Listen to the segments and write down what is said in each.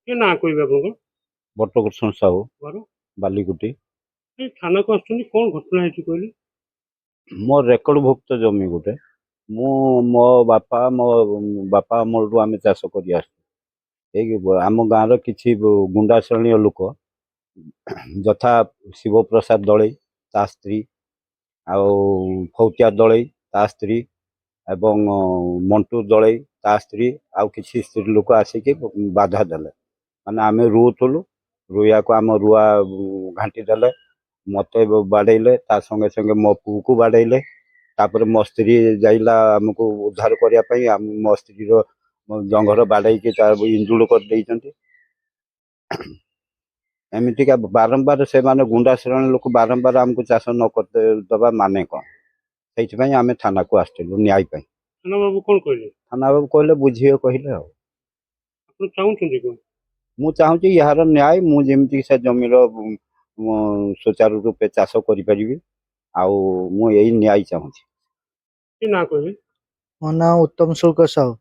के ना କହିବେ ଆପଣଙ୍କ ବଟକୃଷ୍ଣ ସାହୁ ଘର ବାଲିକୁଟି। ଏ ଥାନାକୁ ଆସୁଛନ୍ତି କଣ ଘଟଣା ହେଇଛି କହିଲେ? ମୋ ରେକର୍ଡଭୁକ୍ତ ଜମି ଗୋଟେ। ମୁଁ ମୋ ବାପା ଅମଳରୁ ଆମେ ଚାଷ କରି ଆସୁଛୁ। ଏଇ ଆମ ଗାଁର କିଛି ଗୁଣ୍ଡା ଶ୍ରେଣୀୟ ଲୋକ ଯଥା ଶିବପ୍ରସାଦ ଦଳେଇ ତା ସ୍ତ୍ରୀ, ଆଉ ଫୌତିଆ ଦଳେଇ ତା ସ୍ତ୍ରୀ, ଏବଂ ମଣ୍ଟୁ ଦଳେଇ ତା ସ୍ତ୍ରୀ, ଆଉ କିଛି ସ୍ତ୍ରୀ ଲୋକ ଆସିକି ବାଧା ଦେଲେ। ମାନେ ଆମେ ରୁଉଥିଲୁ, ରୁଇବାକୁ ଆମ ରୁଆ ଘାଣ୍ଟି ଦେଲେ, ମତେ ବାଡ଼େଇଲେ, ତା ସଙ୍ଗେ ସଙ୍ଗେ ମୋ ପୁଅକୁ ବାଡ଼େଇଲେ। ତାପରେ ମୋ ସ୍ତ୍ରୀ ଯାଇଲା ଆମକୁ ଉଦ୍ଧାର କରିବା ପାଇଁ, ମୋ ସ୍ତ୍ରୀର ଜଙ୍ଘର ବାଡ଼େଇକି ତା ଇଞ୍ଜୁର୍ଡ କରିଦେଇଛନ୍ତି। ଏମିତିକା ବାରମ୍ବାର ସେମାନେ ଗୁଣ୍ଡା ଶ୍ରେଣୀ ଲୋକ ବାରମ୍ବାର ଆମକୁ ଚାଷ ନ କରିଦେବା ମାନେ କ'ଣ? ସେଇଥିପାଇଁ ଆମେ ଥାନାକୁ ଆସିଥିଲୁ ନ୍ୟାୟ ପାଇଁ। ଥାନା ବାବୁ କଣ କହିଲେ? ଥାନା ବାବୁ କହିଲେ ବୁଝିବେ କହିଲେ। ଆଉ ଆପଣ ଚାହୁଁଛନ୍ତି କଣ? ମୁଁ ଚାହୁଁଛି ଏହାର ନ୍ୟାୟ, ମୁଁ ଯେମିତି ସେ ଜମିର ସୁଚାରୁ ରୂପେ ଚାଷ କରିପାରିବି, ଆଉ ମୁଁ ଏଇ ନ୍ୟାୟ ଚାହୁଁଛି। କି ନା କହିବେ? ମୋ ନାଁ ଉତ୍ତମ ଶୁଳ୍କ ସାହୁ,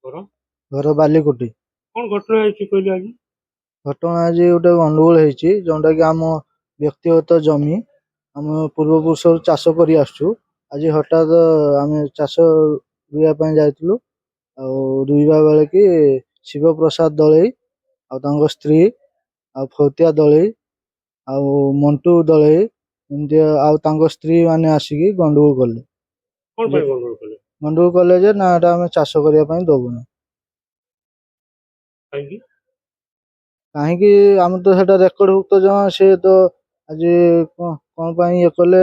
ଘର ଘର ବାଲିକୁଟି। କଣ ଘଟଣା ହେଇଛି କହିଲେ ଆଜି? ଘଟଣା ଆଜି ଗୋଟେ ଗଣ୍ଡଗୋଳ ହେଇଛି, ଯେଉଁଟାକି ଆମ ବ୍ୟକ୍ତିଗତ ଜମି, ଆମେ ପୂର୍ବପୁରୁଷରୁ ଚାଷ କରି ଆସୁଛୁ। ଆଜି ହଠାତ୍ ଆମେ ଚାଷ ରୋଇବା ପାଇଁ ଯାଇଥିଲୁ, ଆଉ ରୋଇବା ବେଳେ କି ଶିବପ୍ରସାଦ ଦଳେଇ ଆଉ ତାଙ୍କ ସ୍ତ୍ରୀ, ଆଉ ଫୌତିଆ ଦଳେଇ, ଆଉ ମଣ୍ଟୁ ଦଳେଇ, ଏମିତି ଆଉ ତାଙ୍କ ସ୍ତ୍ରୀ ମାନେ ଆସିକି ଗଣ୍ଡଗୋଳ କଲେ। କଣ ପାଇଁ ଗଣ୍ଡଗୋଳ କଲେ? ଗଣ୍ଡଗୋଳ କଲେ ଯେ ନା ଏଟା ଆମେ ଚାଷ କରିବା ପାଇଁ ଦବୁନି। କାହିଁକି? କାହିଁକି ଆମେ ତ ସେଟା ରେକର୍ଡଭୁକ୍ତ ଜମା, ସେ ତ ଆଜି କଣ ପାଇଁ ଇଏ କଲେ,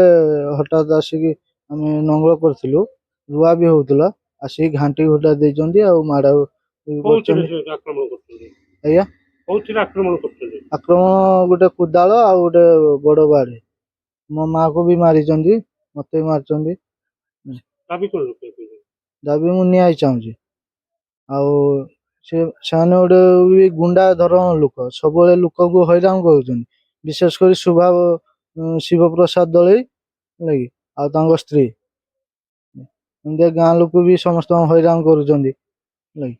ହଠାତ୍ ଆସିକି ଆମେ ନଙ୍ଗଳ କରିଥିଲୁ, ରୁଆ ବି ହଉଥିଲା, ଆସିକି ଘାଣ୍ଟି ଘୁଣ୍ଟା ଦେଇଛନ୍ତି ଆଉ ମାଡ଼ କୋଉଥିରେ କରିଛନ୍ତି। ସେ ଆକ୍ରମଣ କରୁଛନ୍ତି? ଆଜ୍ଞା, କୋଉଥିରେ ଆକ୍ରମଣ କରୁଛନ୍ତି? ଆକ୍ରମଣ ଗୋଟେ କୋଦାଳ ଆଉ ଗୋଟେ ବଡ ବାଡ଼ି। ମୋ ମାଆକୁ ବି ମାରିଛନ୍ତି, ମତେ ବି ମାରିଛନ୍ତି। ଦାବି କଣ ରଖିବେ? ଦାବି ମୁଁ ନ୍ୟାୟ ଚାହୁଁଛି। ଆଉ ସେମାନେ ଗୋଟେ ବି ଗୁଣ୍ଡା ଧରଣ ଲୋକ, ସବୁବେଳେ ଲୋକଙ୍କୁ ହଇରାଣ କରୁଛନ୍ତି। ବିଶେଷ କରି ଶିବପ୍ରସାଦ ଦଳେଇ, ହେଲା କି, ଆଉ ତାଙ୍କ ସ୍ତ୍ରୀ, ଏମିତିଆ ଗାଁ ଲୋକ ବି ସମସ୍ତଙ୍କୁ ହଇରାଣ କରୁଛନ୍ତି, ହେଲା କି।